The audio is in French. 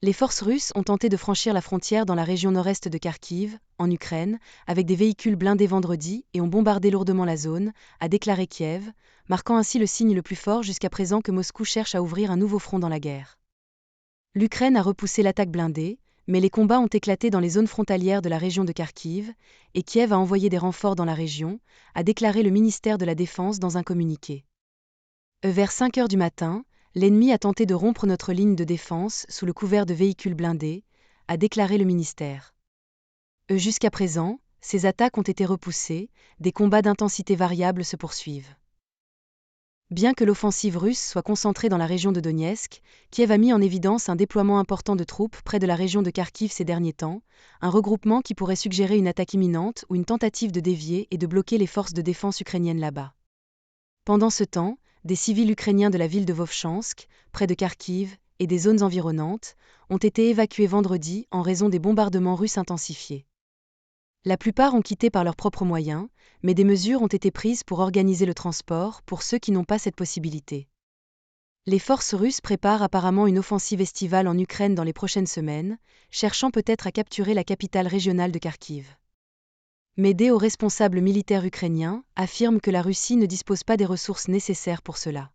Les forces russes ont tenté de franchir la frontière dans la région nord-est de Kharkiv, en Ukraine, avec des véhicules blindés vendredi et ont bombardé lourdement la zone, a déclaré Kiev, marquant ainsi le signe le plus fort jusqu'à présent que Moscou cherche à ouvrir un nouveau front dans la guerre. L'Ukraine a repoussé l'attaque blindée, mais les combats ont éclaté dans les zones frontalières de la région de Kharkiv, et Kiev a envoyé des renforts dans la région, a déclaré le ministère de la Défense dans un communiqué. Vers 5 heures du matin, l'ennemi a tenté de rompre notre ligne de défense sous le couvert de véhicules blindés, a déclaré le ministère. Jusqu'à présent, ces attaques ont été repoussées, des combats d'intensité variable se poursuivent. Bien que l'offensive russe soit concentrée dans la région de Donetsk, Kiev a mis en évidence un déploiement important de troupes près de la région de Kharkiv ces derniers temps, un regroupement qui pourrait suggérer une attaque imminente ou une tentative de dévier et de bloquer les forces de défense ukrainiennes là-bas. Pendant ce temps, des civils ukrainiens de la ville de Vovchansk, près de Kharkiv, et des zones environnantes, ont été évacués vendredi en raison des bombardements russes intensifiés. La plupart ont quitté par leurs propres moyens, mais des mesures ont été prises pour organiser le transport pour ceux qui n'ont pas cette possibilité. Les forces russes préparent apparemment une offensive estivale en Ukraine dans les prochaines semaines, cherchant peut-être à capturer la capitale régionale de Kharkiv. Mais des hauts responsables militaires ukrainiens affirment que la Russie ne dispose pas des ressources nécessaires pour cela.